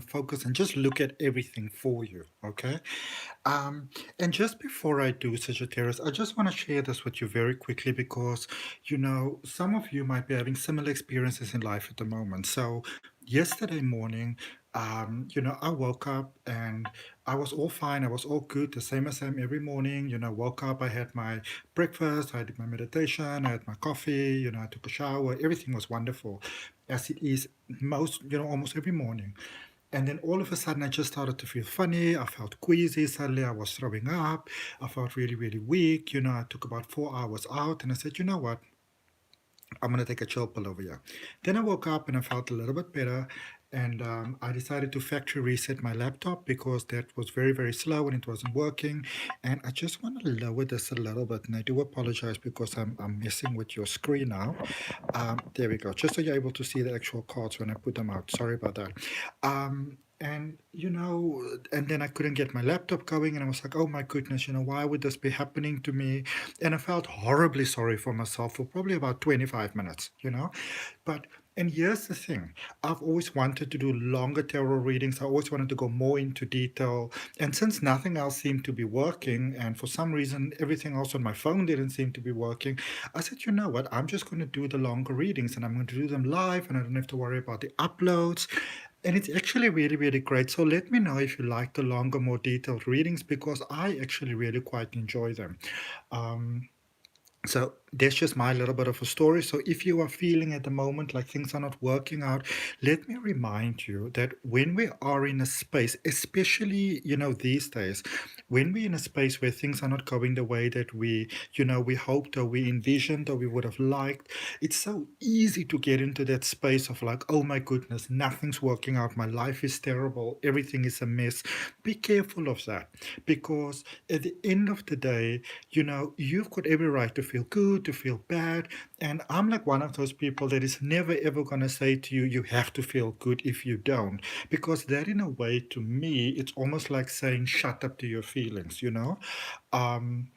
focus and just look at everything for you, okay? Um, and just before I do, Sagittarius, I just want to share this with you very quickly because, some of you might be having similar experiences in life at the moment. So, yesterday morning, I woke up and I was all fine. I was all good, the same as I am every morning. Woke up, I had my breakfast, I did my meditation, I had my coffee, I took a shower. Everything was wonderful, as it is almost every morning. And then all of a sudden, I just started to feel funny. I felt queasy. Suddenly, I was throwing up. I felt really, really weak. I took about 4 hours out, and I said, you know what? I'm going to take a chill pill over here. Then I woke up and I felt a little bit better. And I decided to factory reset my laptop because that was very, very slow and it wasn't working. And I just want to lower this a little bit. And I do apologize because I'm messing with your screen now. There we go. Just so you're able to see the actual cards when I put them out. Sorry about that. And then I couldn't get my laptop going, and I was like, oh my goodness, why would this be happening to me? And I felt horribly sorry for myself for probably about 25 minutes. But, and here's the thing, I've always wanted to do longer tarot readings. I always wanted to go more into detail. And since nothing else seemed to be working, and for some reason, everything else on my phone didn't seem to be working, I said, you know what, I'm just going to do the longer readings and I'm going to do them live and I don't have to worry about the uploads. And it's actually really, really great. So let me know if you like the longer, more detailed readings because I actually really quite enjoy them. Um, so that's just my little bit of a story. So if you are feeling at the moment like things are not working out, let me remind you that when we are in a space, especially, these days, when we're in a space where things are not going the way that we hoped or we envisioned or we would have liked, it's so easy to get into that space of like, oh my goodness, nothing's working out. My life is terrible. Everything is a mess. Be careful of that because at the end of the day, you've got every right to feel good, to feel bad. And I'm like one of those people that is never ever going to say to you, you have to feel good if you don't. Because that, in a way, to me, it's almost like saying, shut up to your feelings. Um,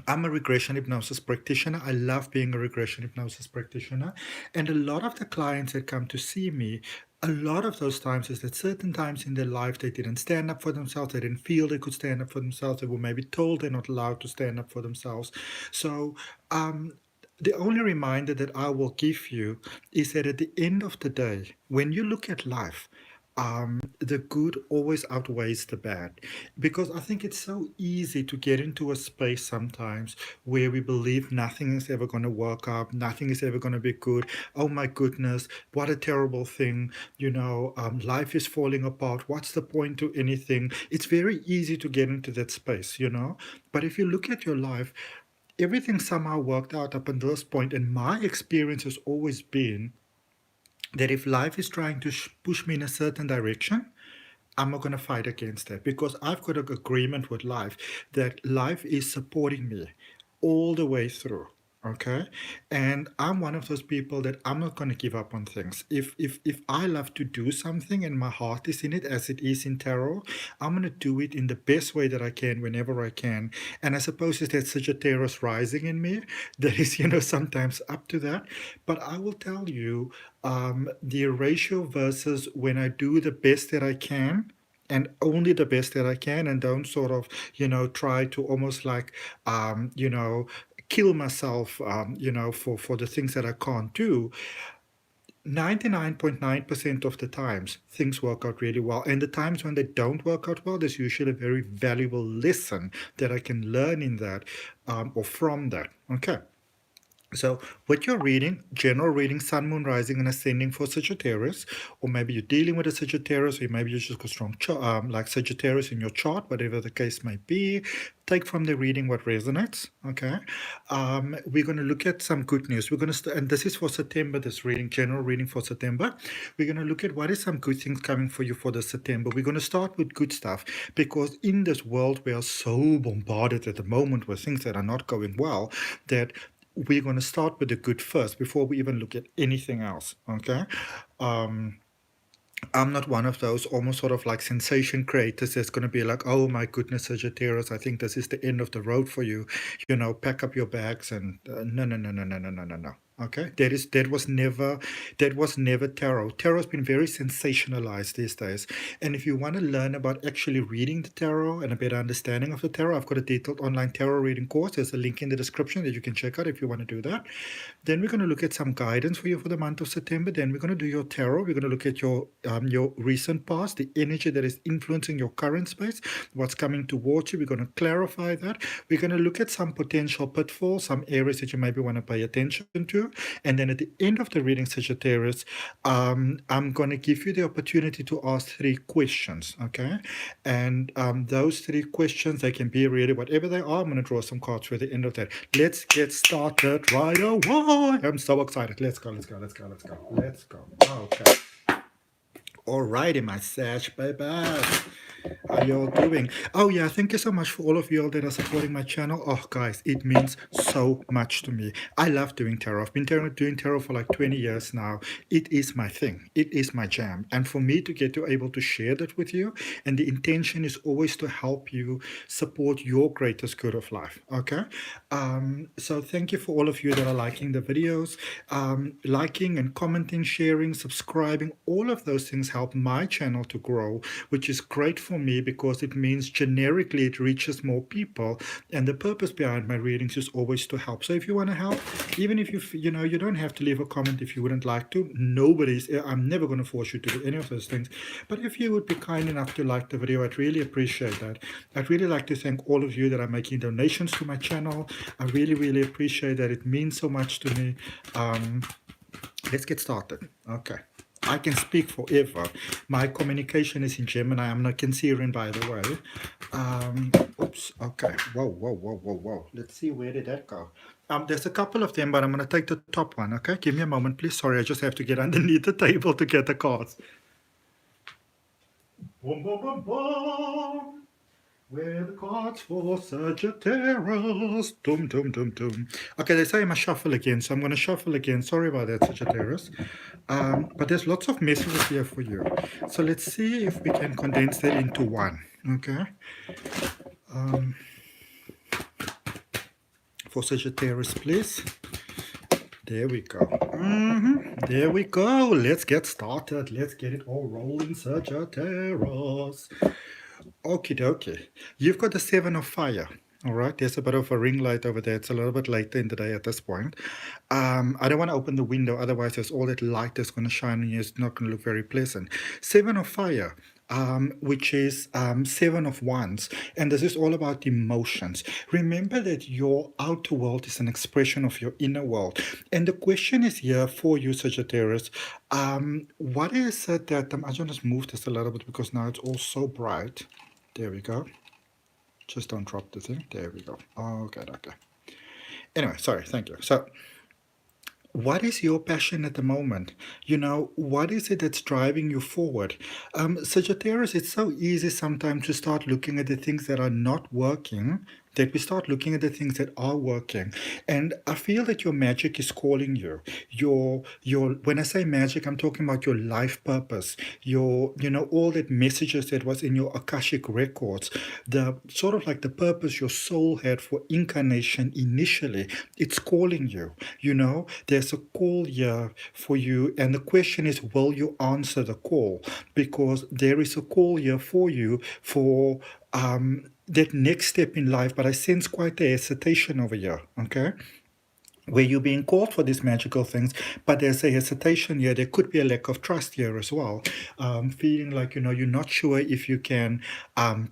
I'm a regression hypnosis practitioner. I love being a regression hypnosis practitioner. And a lot of the clients that come to see me, a lot of those times is that certain times in their life they didn't stand up for themselves. They didn't feel they could stand up for themselves. They were maybe told they're not allowed to stand up for themselves. So, um, the only reminder that I will give you is that at the end of the day, when you look at life, the good always outweighs the bad. Because I think it's so easy to get into a space sometimes where we believe nothing is ever going to work out, nothing is ever going to be good. Oh my goodness, what a terrible thing. Life is falling apart. What's the point to anything? It's very easy to get into that space. But if you look at your life, everything somehow worked out up until this point, and my experience has always been that if life is trying to push me in a certain direction, I'm not going to fight against that because I've got an agreement with life that life is supporting me all the way through. Okay. And I'm one of those people that I'm not going to give up on things. If I love to do something and my heart is in it, as it is in tarot, I'm going to do it in the best way that I can whenever I can. And I suppose it's that Sagittarius rising in me that is, sometimes up to that. But I will tell you, the ratio versus when I do the best that I can and only the best that I can and don't sort of, try to almost like, kill myself, for the things that I can't do. 99.9% of the times, things work out really well. And the times when they don't work out well, there's usually a very valuable lesson that I can learn in that or from that. Okay. So, what you're reading, general reading, Sun, Moon, Rising, and Ascending for Sagittarius, or maybe you're dealing with a Sagittarius, or maybe you just got strong, like Sagittarius in your chart, whatever the case may be. Take from the reading what resonates. Okay, we're going to look at some good news. We're going to, and this is for September. This reading, general reading for September. We're going to look at what is some good things coming for you for the September. We're going to start with good stuff because in this world we are so bombarded at the moment with things that are not going well that we're going to start with the good first before we even look at anything else. Okay. Um, I'm not one of those almost sort of like sensation creators that's going to be like, oh my goodness, Sagittarius, I think this is the end of the road for you. Pack up your bags and no, no, no, no, no, no, no, no, no. Okay, that was never tarot. Tarot's been very sensationalized these days. And if you want to learn about actually reading the tarot and a better understanding of the tarot, I've got a detailed online tarot reading course. There's a link in the description that you can check out if you want to do that. Then we're going to look at some guidance for you for the month of September. Then we're going to do your tarot. We're going to look at your recent past, the energy that is influencing your current space, what's coming towards you. We're going to clarify that. We're going to look at some potential pitfalls, some areas that you maybe want to pay attention to. And then at the end of the reading, Sagittarius, I'm going to give you the opportunity to ask 3 questions, okay? And those 3 questions, they can be really whatever they are. I'm going to draw some cards for the end of that. Let's get started right away. I'm so excited. Let's go. Okay. Alrighty, my Sag baby. How y'all doing? Oh yeah, thank you so much for all of y'all that are supporting my channel. Oh guys, it means so much to me. I love doing tarot. I've been doing tarot for like 20 years now. It is my thing. It is my jam. And for me to get to able to share that with you, and the intention is always to help you support your greatest good of life. Okay? So thank you for all of you that are liking the videos. Liking and commenting, sharing, subscribing, all of those things help my channel to grow, which is great for me because it means generically it reaches more people. And the purpose behind my readings is always to help. So if you want to help, even if you don't have to leave a comment if you wouldn't like to. I'm never going to force you to do any of those things. But if you would be kind enough to like the video, I'd really appreciate that. I'd really like to thank all of you that are making donations to my channel. I really, really appreciate that. It means so much to me. Let's get started. Okay. I can speak forever. My communication is in Gemini. I'm not Cancerian, by the way. Oops. Okay. Whoa. Let's see. Where did that go? There's a couple of them, but I'm going to take the top one. Okay. Give me a moment, please. Sorry, I just have to get underneath the table to get the cards. Boom, boom, boom, boom. Where the cards for Sagittarius. Doom. Okay, they say I must shuffle again, so I'm going to shuffle again. Sorry about that, Sagittarius. But there's lots of messages here for you. So let's see if we can condense that into one. Okay. For Sagittarius, please. There we go. There we go. Let's get started. Let's get it all rolling, Sagittarius. Okie dokie. You've got the 7 of fire. All right. There's a bit of a ring light over there. It's a little bit later in the day at this point. I don't want to open the window. Otherwise, there's all that light that's going to shine on you. It's not going to look very pleasant. 7 of fire. Which is 7 of wands, and this is all about emotions. Remember that your outer world is an expression of your inner world, and the question is here for you, Sagittarius. What is it that I just move this a little bit because now it's all so bright. There we go. Just don't drop the thing. There we go. Okay. Anyway, sorry. Thank you. So, what is your passion at the moment? What is it that's driving you forward? Sagittarius, it's so easy sometimes to start looking at the things that are not working, that we start looking at the things that are working. And I feel that your magic is calling you. When I say magic, I'm talking about your life purpose, all that messages that was in your Akashic records, the sort of like the purpose your soul had for incarnation initially. It's calling you. There's a call here for you. And the question is, will you answer the call? Because there is a call here for you for that next step in life, but I sense quite a hesitation over here, okay? Where you're being called for these magical things, but there's a hesitation here. There could be a lack of trust here as well. Feeling like, you're not sure if you can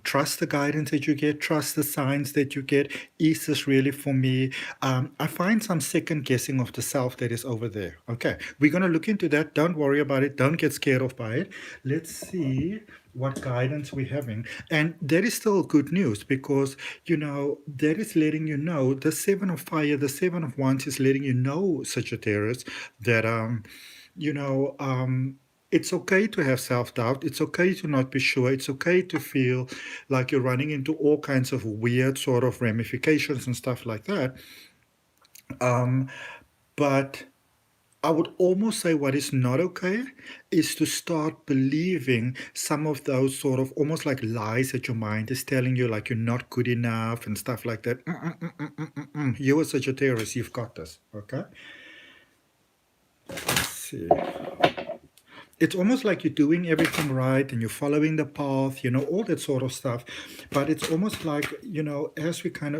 trust the guidance that you get, trust the signs that you get. Is this really for me? I find some second guessing of the self that is over there. Okay, we're going to look into that. Don't worry about it. Don't get scared off by it. Let's see what guidance we're having. And that is still good news because, that is letting you know the 7 of fire, the 7 of wands is letting you know, Sagittarius, that, it's okay to have self-doubt. It's okay to not be sure. It's okay to feel like you're running into all kinds of weird sort of ramifications and stuff like that. But I would almost say what is not okay is to start believing some of those sort of almost like lies that your mind is telling you, like you're not good enough and stuff like that. You're a Sagittarius, you've got this, okay? Let's see. It's almost like you're doing everything right and you're following the path, all that sort of stuff. But it's almost like, as you kind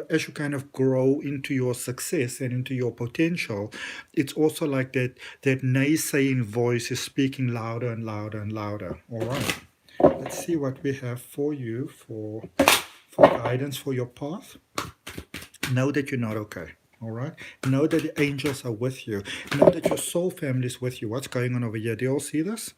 of grow into your success and into your potential, it's also like that naysaying voice is speaking louder and louder and louder. All right. Let's see what we have for you for guidance for your path. Know that you're not okay. All right. Know that the angels are with you. Know that your soul family is with you. What's going on over here? Do you all see this?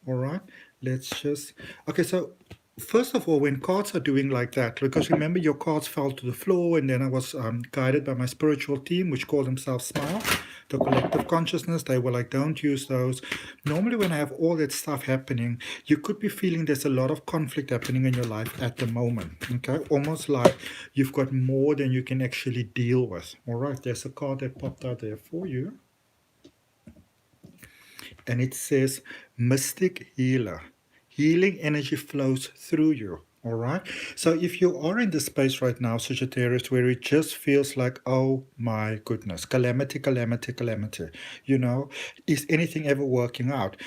All right. Let's just. Okay. So, first of all, when cards are doing like that, because remember your cards fell to the floor, and then I was guided by my spiritual team, which call themselves Smile, the collective consciousness. They were like, don't use those. Normally, when I have all that stuff happening, you could be feeling there's a lot of conflict happening in your life at the moment. Okay. Almost like you've got more than you can actually deal with. All right. There's a card that popped out there for you. And it says Mystic Healer. Healing energy flows through you. All right. So if you are in the space right now, Sagittarius, where it just feels like, oh my goodness, calamity, calamity, calamity, is anything ever working out?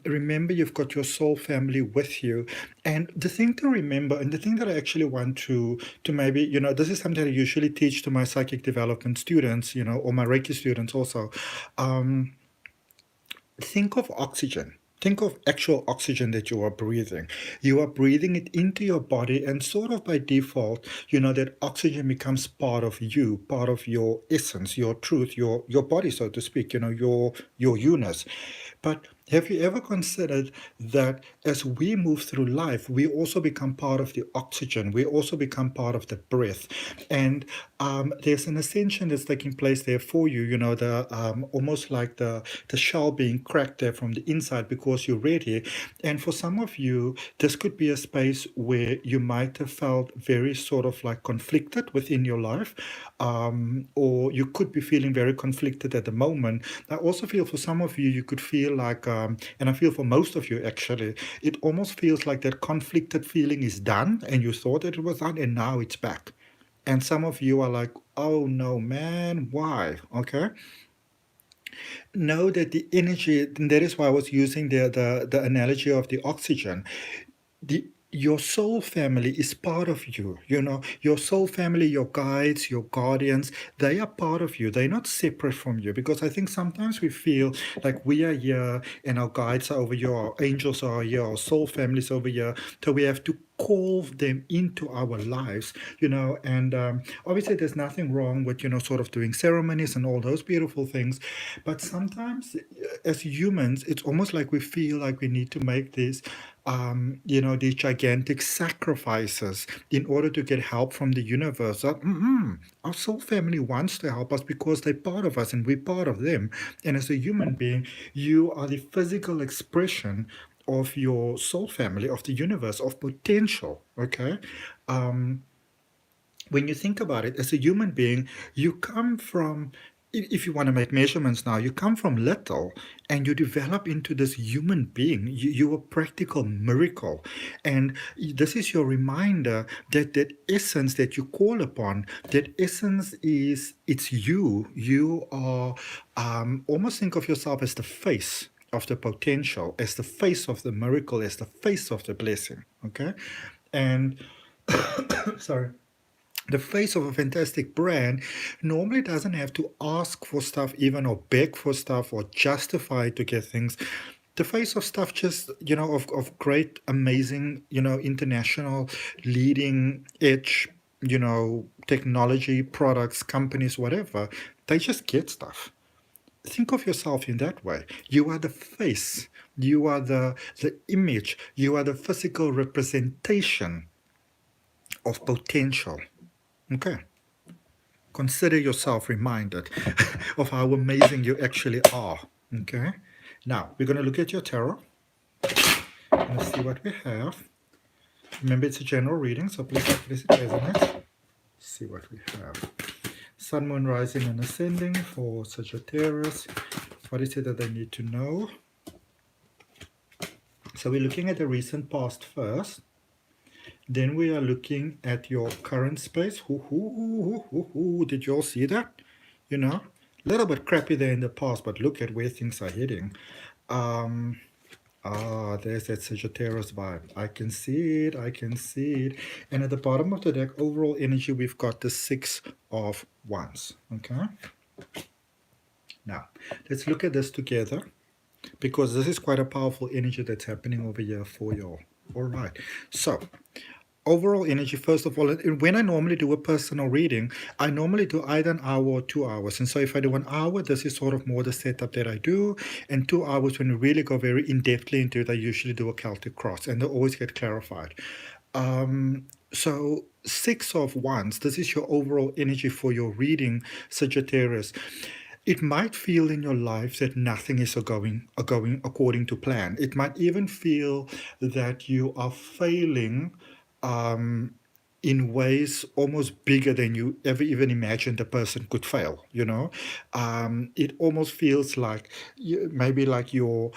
Remember, you've got your soul family with you. And the thing to remember, and the thing that I actually want to maybe, this is something I usually teach to my psychic development students, or my Reiki students also. Think of oxygen. Think of actual oxygen that you are breathing. You are breathing it into your body, and sort of by default, that oxygen becomes part of you, part of your essence, your truth, your body, so to speak, your you-ness. But have you ever considered that as we move through life, we also become part of the oxygen, we also become part of the breath, and there's an ascension that's taking place there for you. The almost like the shell being cracked there from the inside because you're ready. And for some of you, this could be a space where you might have felt very sort of like conflicted within your life, or you could be feeling very conflicted at the moment. I also feel for some of you, you could feel like, and I feel for most of you actually, it almost feels like that conflicted feeling is done and you thought that it was done and now it's back. And some of you are like, oh no, man, why? Okay. Know that the energy, and that is why I was using the analogy of the oxygen. Your soul family is part of you. Your soul family, your guides, your guardians, they are part of you. They're not separate from you, because I think sometimes we feel like we are here and our guides are over here, our angels are here, our soul families over here, so we have to call them into our lives, and obviously there's nothing wrong with, sort of doing ceremonies and all those beautiful things, but sometimes as humans, it's almost like we feel like we need to make this these gigantic sacrifices in order to get help from the universe. Our soul family wants to help us because they're part of us and we're part of them. And as a human being, you are the physical expression of your soul family, of the universe, of potential. Okay. When you think about it, as a human being, you come from, if you want to make measurements now, you come from little and you develop into this human being. You're a practical miracle. And this is your reminder that that essence that you call upon, that essence it's you. You are, almost think of yourself as the face of the potential, as the face of the miracle, as the face of the blessing. Okay. And sorry, the face of a fantastic brand normally doesn't have to ask for stuff even, or beg for stuff, or justify to get things. The face of stuff just, of great, amazing, international, leading edge, technology, products, companies, whatever, they just get stuff. Think of yourself in that way. You are the face. You are the image. You are the physical representation of potential. Okay. Consider yourself reminded of how amazing you actually are. Okay. Now, we're going to look at your tarot. Let's see what we have. Remember, it's a general reading, so please resonate. See what we have. Sun, Moon, Rising, and Ascending for Sagittarius. What is it that they need to know? So we're looking at the recent past first. Then we are looking at your current space. Did you all see that? little bit crappy there in the past, but look at where things are heading. There's that Sagittarius vibe. I can see it, I can see it. And at the bottom of the deck, overall energy, we've got the Six of Wands. Okay? Now, let's look at this together, because this is quite a powerful energy that's happening over here for you. All right. So, overall energy, first of all, when I normally do a personal reading, I normally do either an hour or 2 hours. And so if I do an hour, this is sort of more the setup that I do. And 2 hours, when we really go very in-depthly into it, I usually do a Celtic cross, and they always get clarified. So Six of Wands, this is your overall energy for your reading, Sagittarius. It might feel in your life that nothing is going according to plan. It might even feel that you are failing in ways almost bigger than you ever even imagined a person could fail. It almost feels like maybe like your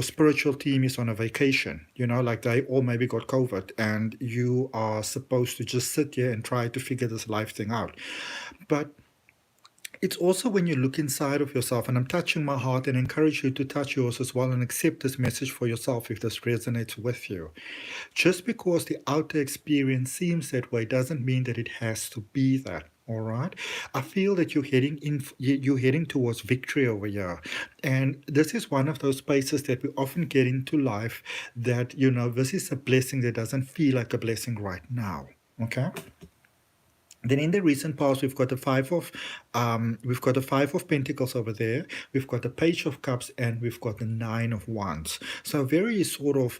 spiritual team is on a vacation. Like they all maybe got COVID, and you are supposed to just sit here and try to figure this life thing out. But it's also when you look inside of yourself, and I'm touching my heart and encourage you to touch yours as well and accept this message for yourself if this resonates with you. Just because the outer experience seems that way doesn't mean that it has to be that. All right. I feel that you're heading towards victory over here. And this is one of those spaces that we often get into life that, this is a blessing that doesn't feel like a blessing right now. Okay. Then in the recent past, we've got the Five of Pentacles over there. We've got the Page of Cups, and we've got the Nine of Wands. So very sort of,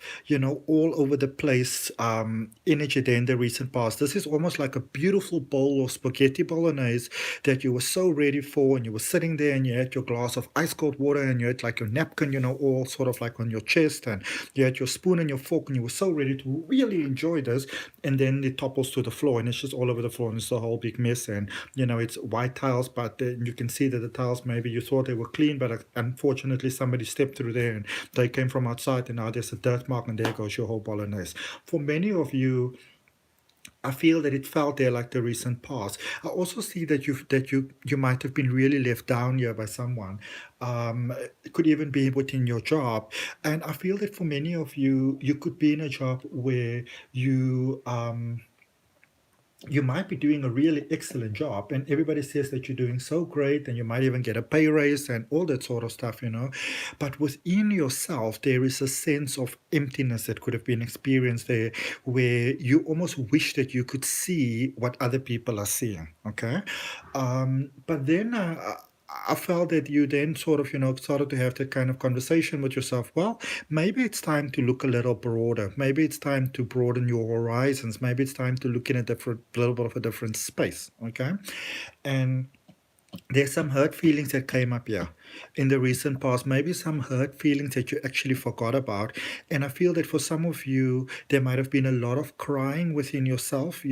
all over the place energy there in the recent past. This is almost like a beautiful bowl of spaghetti bolognese that you were so ready for, and you were sitting there and you had your glass of ice cold water, and you had like your napkin, all sort of like on your chest, and you had your spoon and your fork, and you were so ready to really enjoy this, and then it topples to the floor, and it's just all over the floor, and it's a whole big mess. And it's white tiles, but you can see that the tiles, maybe you thought they were clean, but unfortunately somebody stepped through there and they came from outside, and now there's a dirt mark, and there goes your whole bolognese. For many of you, I feel that it felt there like the recent past. I also see that you might have been really left down here by someone. It could even be within your job. And I feel that for many of you, you could be in a job where you might be doing a really excellent job, and everybody says that you're doing so great, and you might even get a pay raise and all that sort of stuff, But within yourself, there is a sense of emptiness that could have been experienced there, where you almost wish that you could see what other people are seeing, okay? But then I felt that you then sort of, started to have that kind of conversation with yourself. Well, maybe it's time to look a little broader. Maybe it's time to broaden your horizons. Maybe it's time to look in a little bit of a different space. Okay. And there's some hurt feelings that came up here in the recent past, maybe some hurt feelings that you actually forgot about. And I feel that for some of you, there might have been a lot of crying within yourself,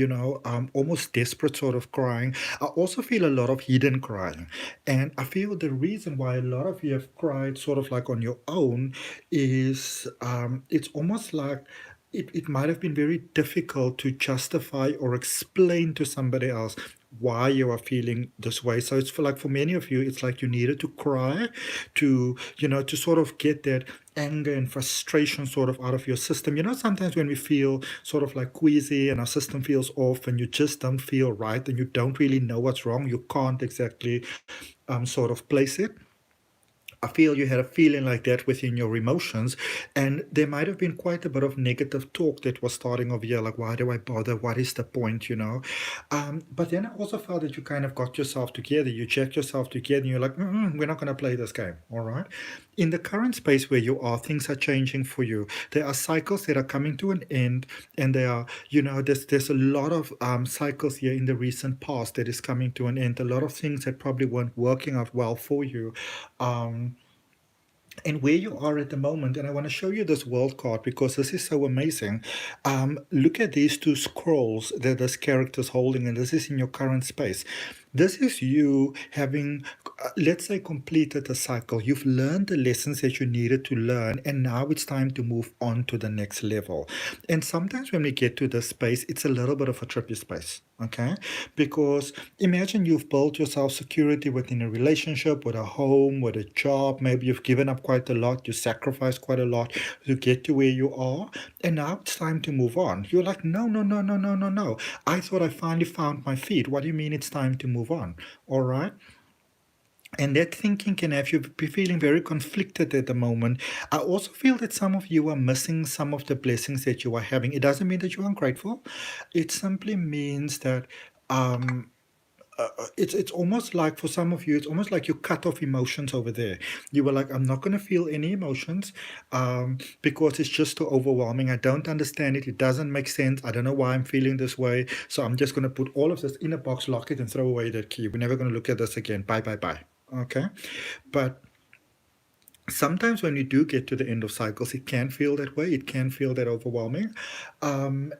almost desperate sort of crying. I also feel a lot of hidden crying. And I feel the reason why a lot of you have cried sort of like on your own is it's almost like it might have been very difficult to justify or explain to somebody else why you are feeling this way. So it's for many of you, it's like you needed to cry to sort of get that anger and frustration sort of out of your system. Sometimes when we feel sort of like queasy and our system feels off and you just don't feel right and you don't really know what's wrong, you can't exactly sort of place it. I feel you had a feeling like that within your emotions, and there might have been quite a bit of negative talk that was starting over here, like, why do I bother? What is the point, But then I also felt that you kind of got yourself together, you checked yourself together, and you're like, we're not going to play this game, all right? In the current space where you are, things are changing for you. There are cycles that are coming to an end, and there are, there's a lot of cycles here in the recent past that is coming to an end, a lot of things that probably weren't working out well for you. And where you are at the moment, and I want to show you this world card because this is so amazing. Look at these two scrolls that this character is holding, and this is in your current space. This is you having, let's say, completed a cycle. You've learned the lessons that you needed to learn, and now it's time to move on to the next level. And sometimes when we get to this space, it's a little bit of a trippy space, okay? Because imagine you've built yourself security within a relationship, with a home, with a job. Maybe you've given up quite a lot, you sacrificed quite a lot to get to where you are, and now it's time to move on. You're like, no, no, no, no, no, no, no. I thought I finally found my feet. What do you mean it's time to move on? All right. And that thinking can have you be feeling very conflicted at the moment. I also feel that some of you are missing some of the blessings that you are having. It doesn't mean that you're ungrateful. It simply means that um, it's almost like, for some of you, it's almost like you cut off emotions over there. You were like, I'm not going to feel any emotions because it's just too overwhelming. I don't understand it. It doesn't make sense. I don't know why I'm feeling this way. So I'm just going to put all of this in a box, lock it, and throw away that key. We're never going to look at this again. Bye, bye, bye. Okay. But sometimes when you do get to the end of cycles, it can feel that way. It can feel that overwhelming. And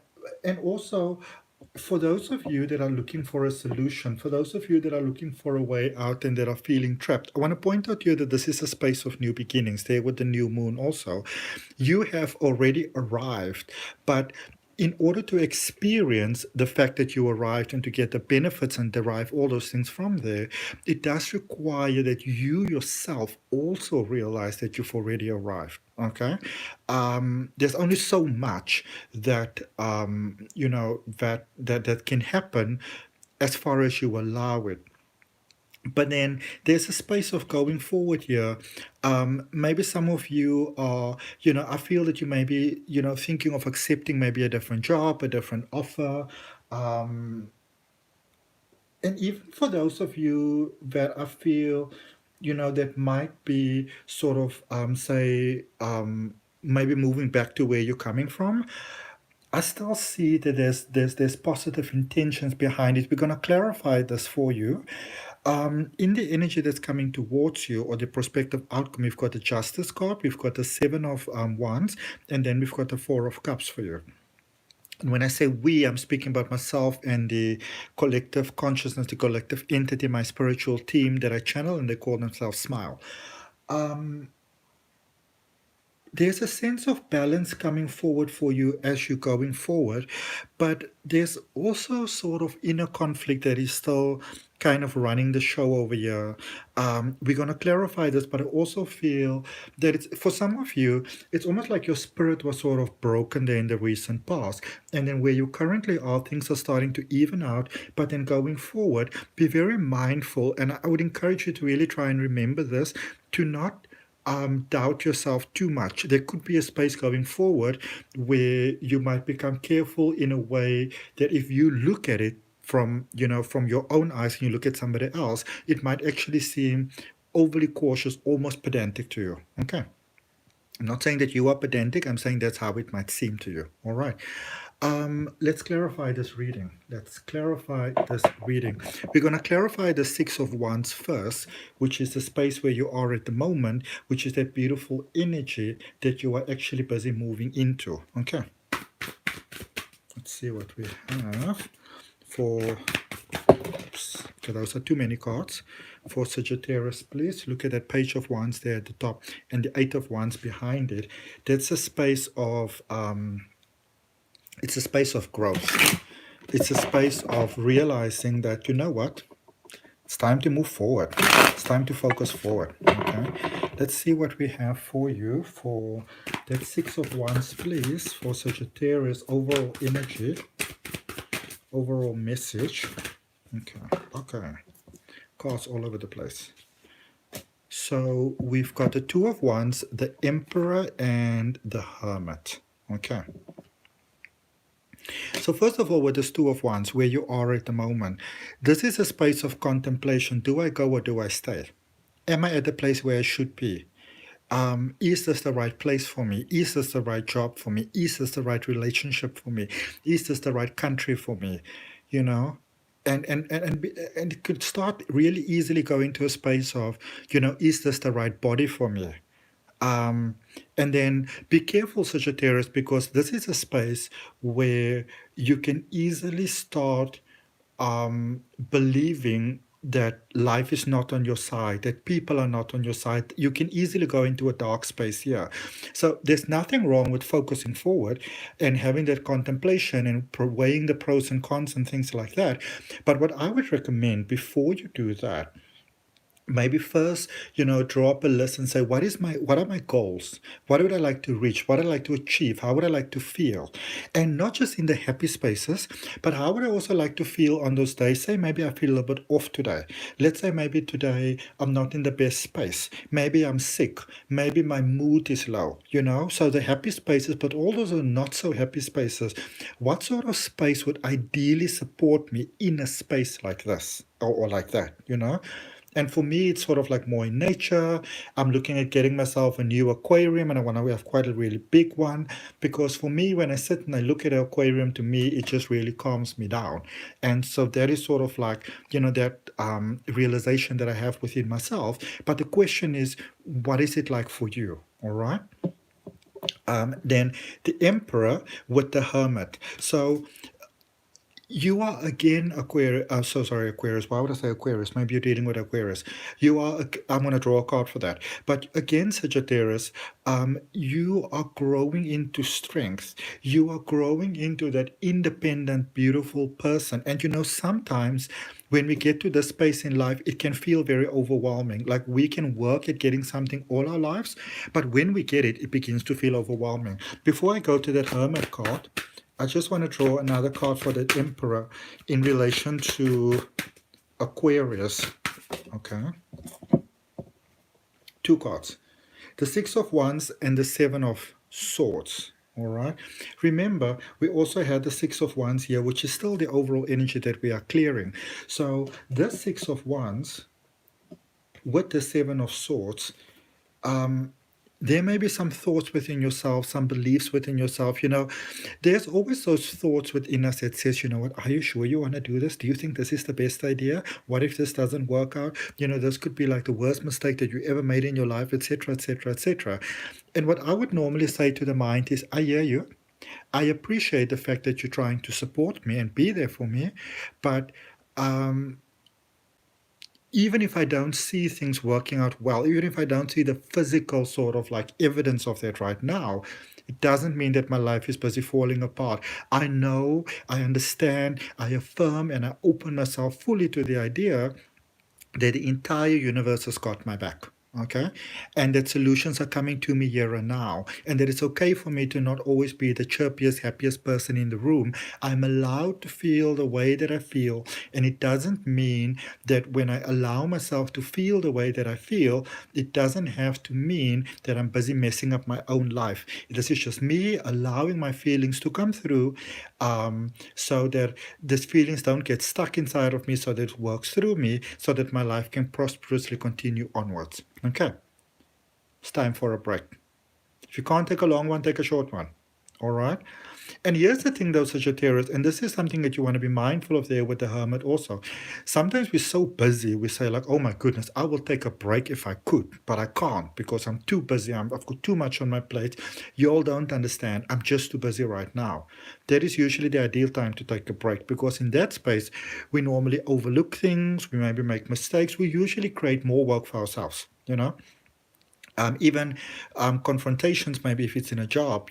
also, for those of you that are looking for a solution, for those of you that are looking for a way out and that are feeling trapped, I want to point out here that this is a space of new beginnings, there with the new moon also. You have already arrived, but in order to experience the fact that you arrived and to get the benefits and derive all those things from there, it does require that you yourself also realize that you've already arrived. Okay, there's only so much that that can happen as far as you allow it. But then there's a space of going forward here. Maybe some of you are, I feel that you may be, thinking of accepting maybe a different job, a different offer. And even for those of you that I feel, that might be sort of, maybe moving back to where you're coming from, I still see that there's positive intentions behind it. We're going to clarify this for you. In the energy that's coming towards you, or the prospective outcome, we've got the Justice card, we've got the Seven of Wands, and then we've got the Four of Cups for you. And when I say we, I'm speaking about myself and the collective consciousness, the collective entity, my spiritual team that I channel, and they call themselves Smile. There's a sense of balance coming forward for you as you're going forward, but there's also sort of inner conflict that is still kind of running the show over here. We're going to clarify this, but I also feel that it's, for some of you, it's almost like your spirit was sort of broken there in the recent past. And then where you currently are, things are starting to even out, but then going forward, be very mindful. And I would encourage you to really try and remember this, to not doubt yourself too much. There could be a space going forward where you might become careful in a way that if you look at it from your own eyes and you look at somebody else, it might actually seem overly cautious, almost pedantic to you. Okay. I'm not saying that you are pedantic. I'm saying that's how it might seem to you. All right. Let's clarify this reading. We're going to clarify the Six of Wands first, which is the space where you are at the moment, which is that beautiful energy that you are actually busy moving into. Okay. Let's see what we have for... Oops. Okay, those are too many cards. For Sagittarius, please look at that Page of Wands there at the top and the Eight of Wands behind it. That's a space of... it's a space of growth. It's a space of realizing that, you know what? It's time to move forward. It's time to focus forward. Okay. Let's see what we have for you for that Six of Wands, please, for Sagittarius. Overall energy, overall message. Okay. Cards all over the place. So we've got the Two of Wands, the Emperor, and the Hermit. Okay. So first of all, with this Two of Wands, where you are at the moment, this is a space of contemplation. Do I go or do I stay? Am I at the place where I should be? Is this the right place for me? Is this the right job for me? Is this the right relationship for me? Is this the right country for me? And it could start really easily going to a space of, is this the right body for me? And then be careful, Sagittarius, because this is a space where you can easily start believing that life is not on your side, that people are not on your side. You can easily go into a dark space here. So there's nothing wrong with focusing forward and having that contemplation and weighing the pros and cons and things like that. But what I would recommend before you do that, maybe first, draw up a list and say, what are my goals? What would I like to reach? What would I like to achieve? How would I like to feel? And not just in the happy spaces, but how would I also like to feel on those days? Say maybe I feel a bit off today. Let's say maybe today I'm not in the best space. Maybe I'm sick. Maybe my mood is low, So the happy spaces, but all those are not so happy spaces. What sort of space would ideally support me in a space like this or like that, And for me, it's sort of like more in nature. I'm looking at getting myself a new aquarium, and I want to have quite a really big one. Because for me, when I sit and I look at an aquarium, to me, it just really calms me down. And so that is sort of like, that realization that I have within myself. But the question is, what is it like for you? All right. Then the Emperor with the Hermit. So you are again Aquarius. So sorry, Aquarius. Why would I say Aquarius? Maybe you're dealing with Aquarius. I'm going to draw a card for that. But again, Sagittarius, you are growing into strength. You are growing into that independent, beautiful person. And sometimes when we get to this space in life, it can feel very overwhelming. Like we can work at getting something all our lives, but when we get it, it begins to feel overwhelming. Before I go to that Hermit card, I just want to draw another card for the Emperor in relation to Aquarius. Okay. 2 cards. The Six of Wands and the Seven of Swords. All right. Remember, we also had the Six of Wands here, which is still the overall energy that we are clearing. So this Six of Wands with the Seven of Swords, there may be some thoughts within yourself, some beliefs within yourself. There's always those thoughts within us that says, what, are you sure you want to do this? Do you think this is the best idea? What if this doesn't work out? This could be like the worst mistake that you ever made in your life, etc., etc., etc. And what I would normally say to the mind is, I hear you. I appreciate the fact that you're trying to support me and be there for me, but even if I don't see things working out well, even if I don't see the physical sort of like evidence of that right now, it doesn't mean that my life is busy falling apart. I know, I understand, I affirm, and I open myself fully to the idea that the entire universe has got my back. Okay, and that solutions are coming to me here and now, and that it's okay for me to not always be the chirpiest, happiest person in the room. I'm allowed to feel the way that I feel, and it doesn't mean that when I allow myself to feel the way that I feel, it doesn't have to mean that I'm busy messing up my own life. This is just me allowing my feelings to come through, so that these feelings don't get stuck inside of me, so that it works through me, so that my life can prosperously continue onwards. Okay, it's time for a break. If you can't take a long one, take a short one. All right? And here's the thing, though, Sagittarius, and this is something that you want to be mindful of there with the Hermit also. Sometimes we're so busy, we say like, oh my goodness, I will take a break if I could, but I can't because I'm too busy. I've got too much on my plate. You all don't understand. I'm just too busy right now. That is usually the ideal time to take a break, because in that space, we normally overlook things. We maybe make mistakes. We usually create more work for ourselves, even confrontations, maybe if it's in a job,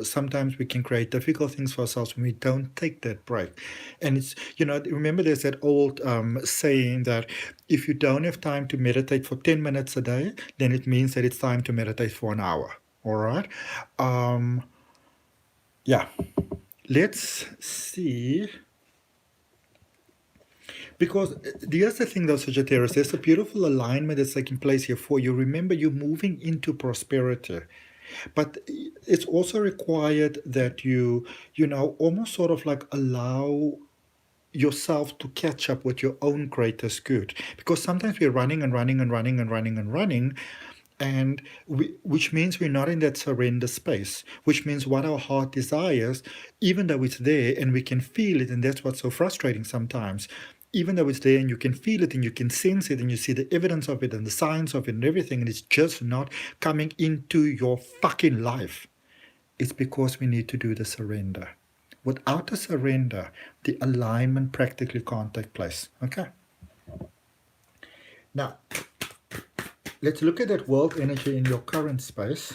sometimes we can create difficult things for ourselves when we don't take that break. And it's, remember there's that old saying that if you don't have time to meditate for 10 minutes a day, then it means that it's time to meditate for an hour. All right. Yeah. Let's see. Because the other thing, though, Sagittarius, there's a beautiful alignment that's taking place here for you. Remember, you're moving into prosperity. But it's also required that you almost sort of like allow yourself to catch up with your own greatest good. Because sometimes we're running and running and running and running and running, and which means we're not in that surrender space, which means what our heart desires, even though it's there and we can feel it, and that's what's so frustrating sometimes, even though it's there and you can feel it and you can sense it and you see the evidence of it and the signs of it and everything, and it's just not coming into your fucking life, it's because we need to do the surrender. Without the surrender, the alignment practically can't take place. Okay? Now, let's look at that world energy in your current space.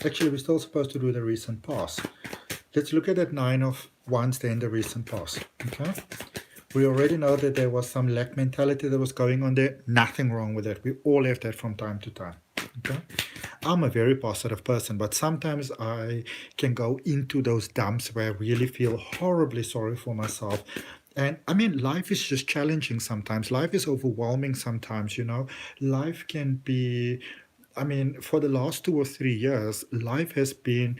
Actually, we're still supposed to do the recent past. Let's look at that 9 of Wands there in the recent past. Okay? We already know that there was some lack mentality that was going on there. Nothing wrong with that. We all have that from time to time. Okay? I'm a very positive person, but sometimes I can go into those dumps where I really feel horribly sorry for myself. And I mean, life is just challenging sometimes. Life is overwhelming sometimes, you know. Life can be, I mean, for the last 2 or 3 years, life has been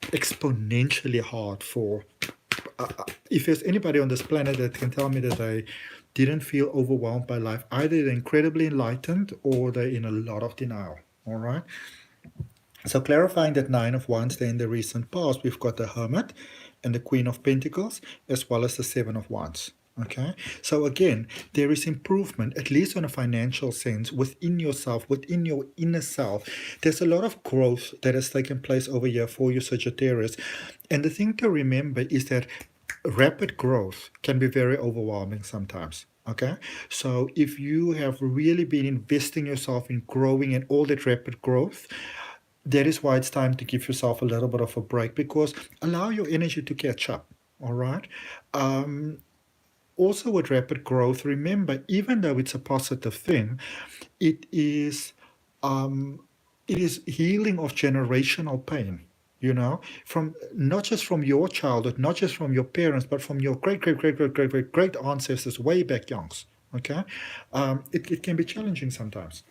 exponentially hard for, if there's anybody on this planet that can tell me that they didn't feel overwhelmed by life, either they're incredibly enlightened or they're in a lot of denial. All right. So clarifying that 9 of Wands there in the recent past, we've got the Hermit and the Queen of Pentacles, as well as the 7 of Wands. Okay, so again, there is improvement, at least on a financial sense, within yourself, within your inner self. There's a lot of growth that has taken place over here for you, Sagittarius. And the thing to remember is that rapid growth can be very overwhelming sometimes. Okay, so if you have really been investing yourself in growing and all that rapid growth, that is why it's time to give yourself a little bit of a break, because allow your energy to catch up. All right. Also, with rapid growth, remember, even though it's a positive thing, it is healing of generational pain. You know, from not just from your childhood, not just from your parents, but from your great ancestors way back yonks. Okay, it can be challenging sometimes.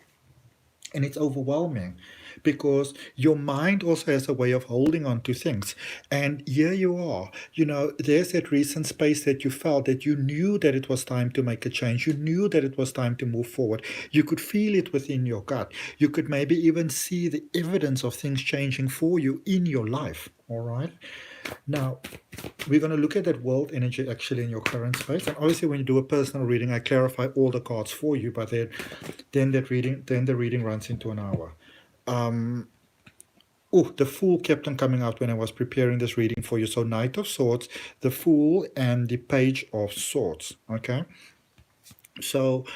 And it's overwhelming because your mind also has a way of holding on to things. And here you are, you know, there's that recent space that you felt that you knew that it was time to make a change. You knew that it was time to move forward. You could feel it within your gut. You could maybe even see the evidence of things changing for you in your life. All right. Now, we're going to look at that world energy actually in your current space. And obviously, when you do a personal reading, I clarify all the cards for you, but then the reading runs into an hour. The Fool kept on coming out when I was preparing this reading for you. So Knight of Swords, the Fool, and the Page of Swords. Okay. So,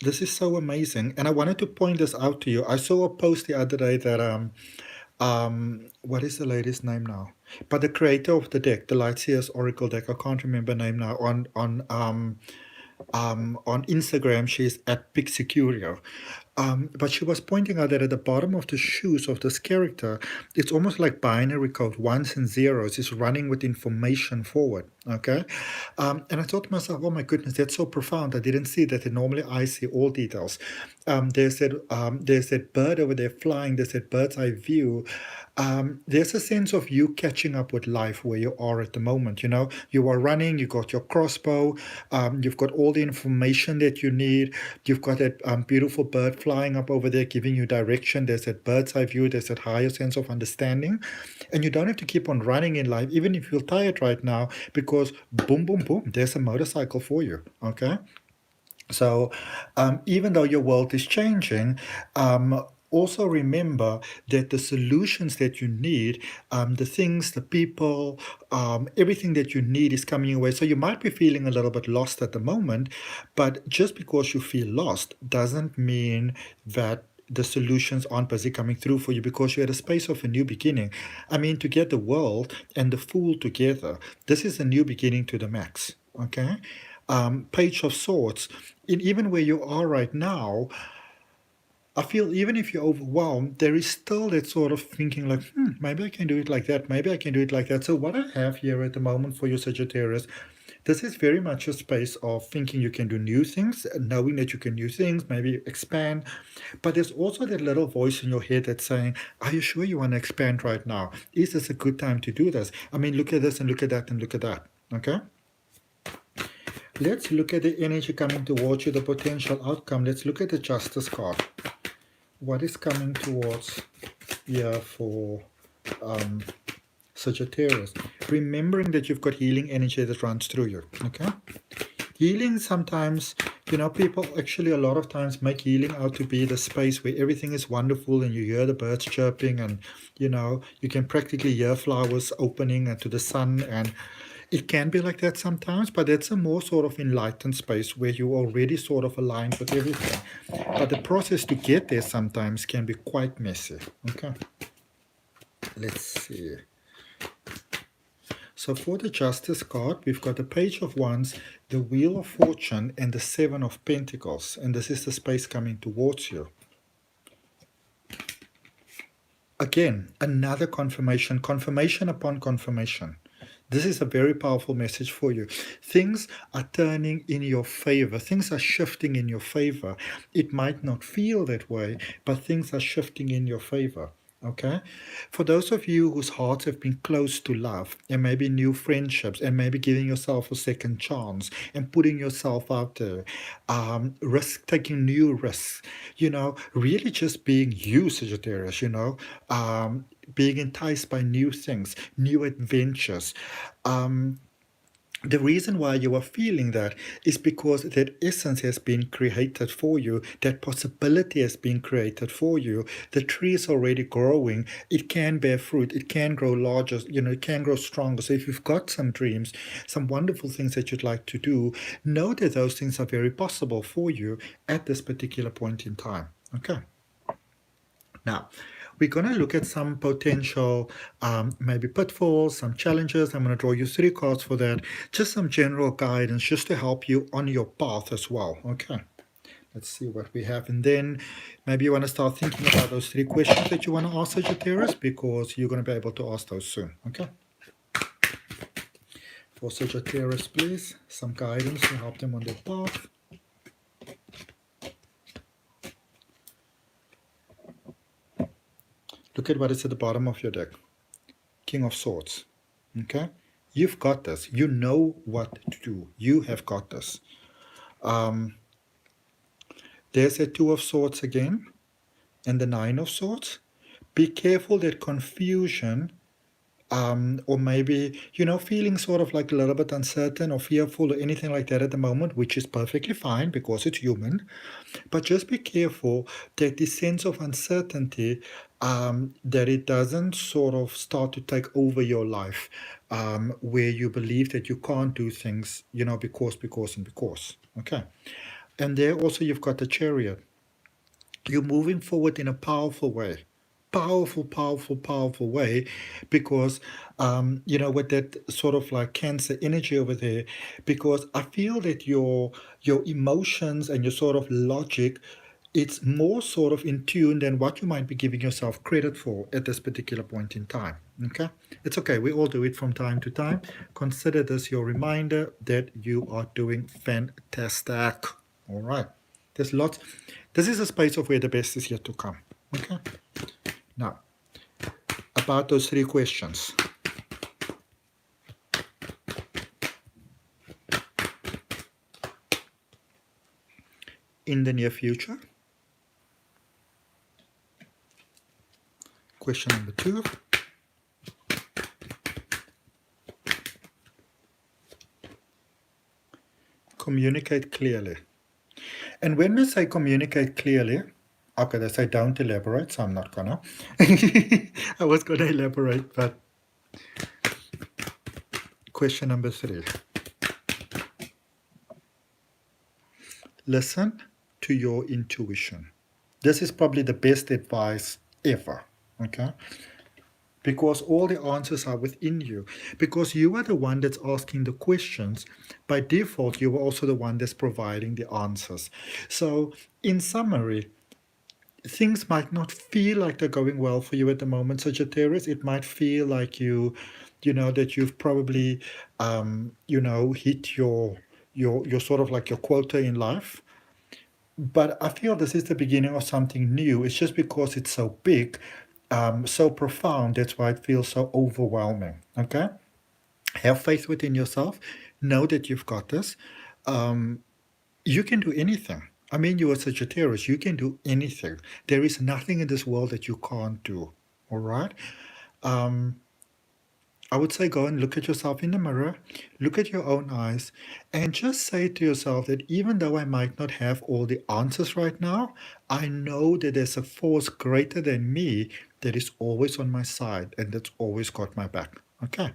this is so amazing. And I wanted to point this out to you. I saw a post the other day that what is the lady's name now? But the creator of the deck, the Lightseers Oracle deck, I can't remember her name now. On Instagram, she's at Pixie Curio. But she was pointing out that at the bottom of the shoes of this character, it's almost like binary code, ones and zeros. It's running with information forward. Okay, and I thought to myself, oh my goodness, that's so profound. I didn't see that. And normally I see all details. There's that bird over there flying. There's that bird's eye view. There's a sense of you catching up with life where you are at the moment. You know, you are running, you got your crossbow, you've got all the information that you need. You've got that beautiful bird flying up over there giving you direction. There's that bird's eye view. There's that higher sense of understanding. And you don't have to keep on running in life, even if you feel tired right now, because boom, boom, boom, there's a motorcycle for you. Okay. So even though your world is changing, also remember that the solutions that you need, the things, the people, everything that you need is coming your way. So you might be feeling a little bit lost at the moment, but just because you feel lost doesn't mean that the solutions aren't busy coming through for you, because you're at a space of a new beginning. I mean, to get the world and the Fool together, this is a new beginning to the max. Okay? Page of Swords, even where you are right now, I feel even if you're overwhelmed, there is still that sort of thinking like, maybe I can do it like that. Maybe I can do it like that. So what I have here at the moment for you, Sagittarius, this is very much a space of thinking you can do new things, knowing that you can do things, maybe expand. But there's also that little voice in your head that's saying, are you sure you want to expand right now? Is this a good time to do this? I mean, look at this and look at that and look at that. Okay? Let's look at the energy coming towards you, the potential outcome. Let's look at the Justice card. What is coming towards here for Sagittarius? Remembering that you've got healing energy that runs through you. Okay? Healing sometimes, you know, people actually a lot of times make healing out to be the space where everything is wonderful and you hear the birds chirping and, you know, you can practically hear flowers opening and to the sun, and It can be like that sometimes, but it's a more sort of enlightened space where you already sort of aligned with everything. But the process to get there sometimes can be quite messy. Okay, let's see. So for the Justice card, we've got the Page of Wands, the Wheel of Fortune, and the Seven of Pentacles. And this is the space coming towards you. Again, another confirmation, confirmation upon confirmation. This is a very powerful message for you. Things are turning in your favor. Things are shifting in your favor. It might not feel that way, but things are shifting in your favor. Okay? For those of you whose hearts have been close to love and maybe new friendships and maybe giving yourself a second chance and putting yourself out there, taking new risks, really just being you, Sagittarius, being enticed by new things, new adventures. The reason why you are feeling that is because that essence has been created for you, that possibility has been created for you. The tree is already growing, it can bear fruit, it can grow larger, it can grow stronger. So if you've got some dreams, some wonderful things that you'd like to do, know that those things are very possible for you at this particular point in time. Okay. Now, we're going to look at some potential maybe pitfalls, some challenges. I'm going to draw you 3 cards for that. Just some general guidance just to help you on your path as well. Okay, let's see what we have. And then maybe you want to start thinking about those 3 questions that you want to ask Sagittarius, because you're going to be able to ask those soon. Okay. For Sagittarius, please, some guidance to help them on their path. Look at what is at the bottom of your deck. King of Swords. Okay? You've got this. You know what to do. You have got this. There's a 2 of Swords again. And the 9 of Swords. Be careful that confusion, or maybe, feeling sort of like a little bit uncertain or fearful or anything like that at the moment, which is perfectly fine because it's human. But just be careful that this sense of uncertainty, that it doesn't sort of start to take over your life, where you believe that you can't do things, because. Okay. And there also you've got the Chariot. You're moving forward in a powerful way. Powerful way, because with that sort of like Cancer energy over there, because I feel that your emotions and your sort of logic, it's more sort of in tune than what you might be giving yourself credit for at this particular point in time. Okay, it's okay, we all do it from time to time. Consider this your reminder that you are doing fantastic. All right, there's lots. This is a space of where the best is yet to come. Okay. Now, about those 3 questions. In the near future. Question number 2. Communicate clearly. And when we say communicate clearly, okay, they say don't elaborate, so I'm not gonna. I was gonna elaborate, but question number 3. Listen to your intuition. This is probably the best advice ever, okay? Because all the answers are within you. Because you are the one that's asking the questions. By default, you are also the one that's providing the answers. So, in summary, things might not feel like they're going well for you at the moment, Sagittarius. It might feel like that you've probably, hit your sort of like your quota in life. But I feel this is the beginning of something new. It's just because it's so big, so profound, that's why it feels so overwhelming. Okay? Have faith within yourself. Know that you've got this. You can do anything. I mean, you're a Sagittarius. You can do anything. There is nothing in this world that you can't do. All right? I would say go and look at yourself in the mirror, look at your own eyes, and just say to yourself that even though I might not have all the answers right now, I know that there's a force greater than me that is always on my side and that's always got my back. Okay.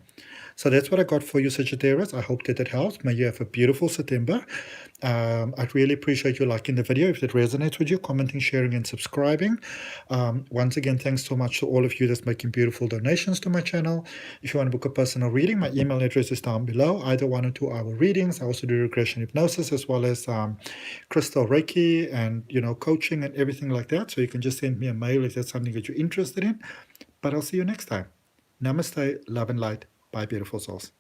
So that's what I got for you, Sagittarius. I hope that it helps. May you have a beautiful September. I'd really appreciate you liking the video if it resonates with you, commenting, sharing, and subscribing. Once again, thanks so much to all of you that's making beautiful donations to my channel. If you want to book a personal reading, my email address is down below, either 1 or 2 hour readings. I also do regression hypnosis as well as crystal Reiki and, coaching and everything like that. So you can just send me a mail if that's something that you're interested in. But I'll see you next time. Namaste, love and light. Bye, beautiful souls.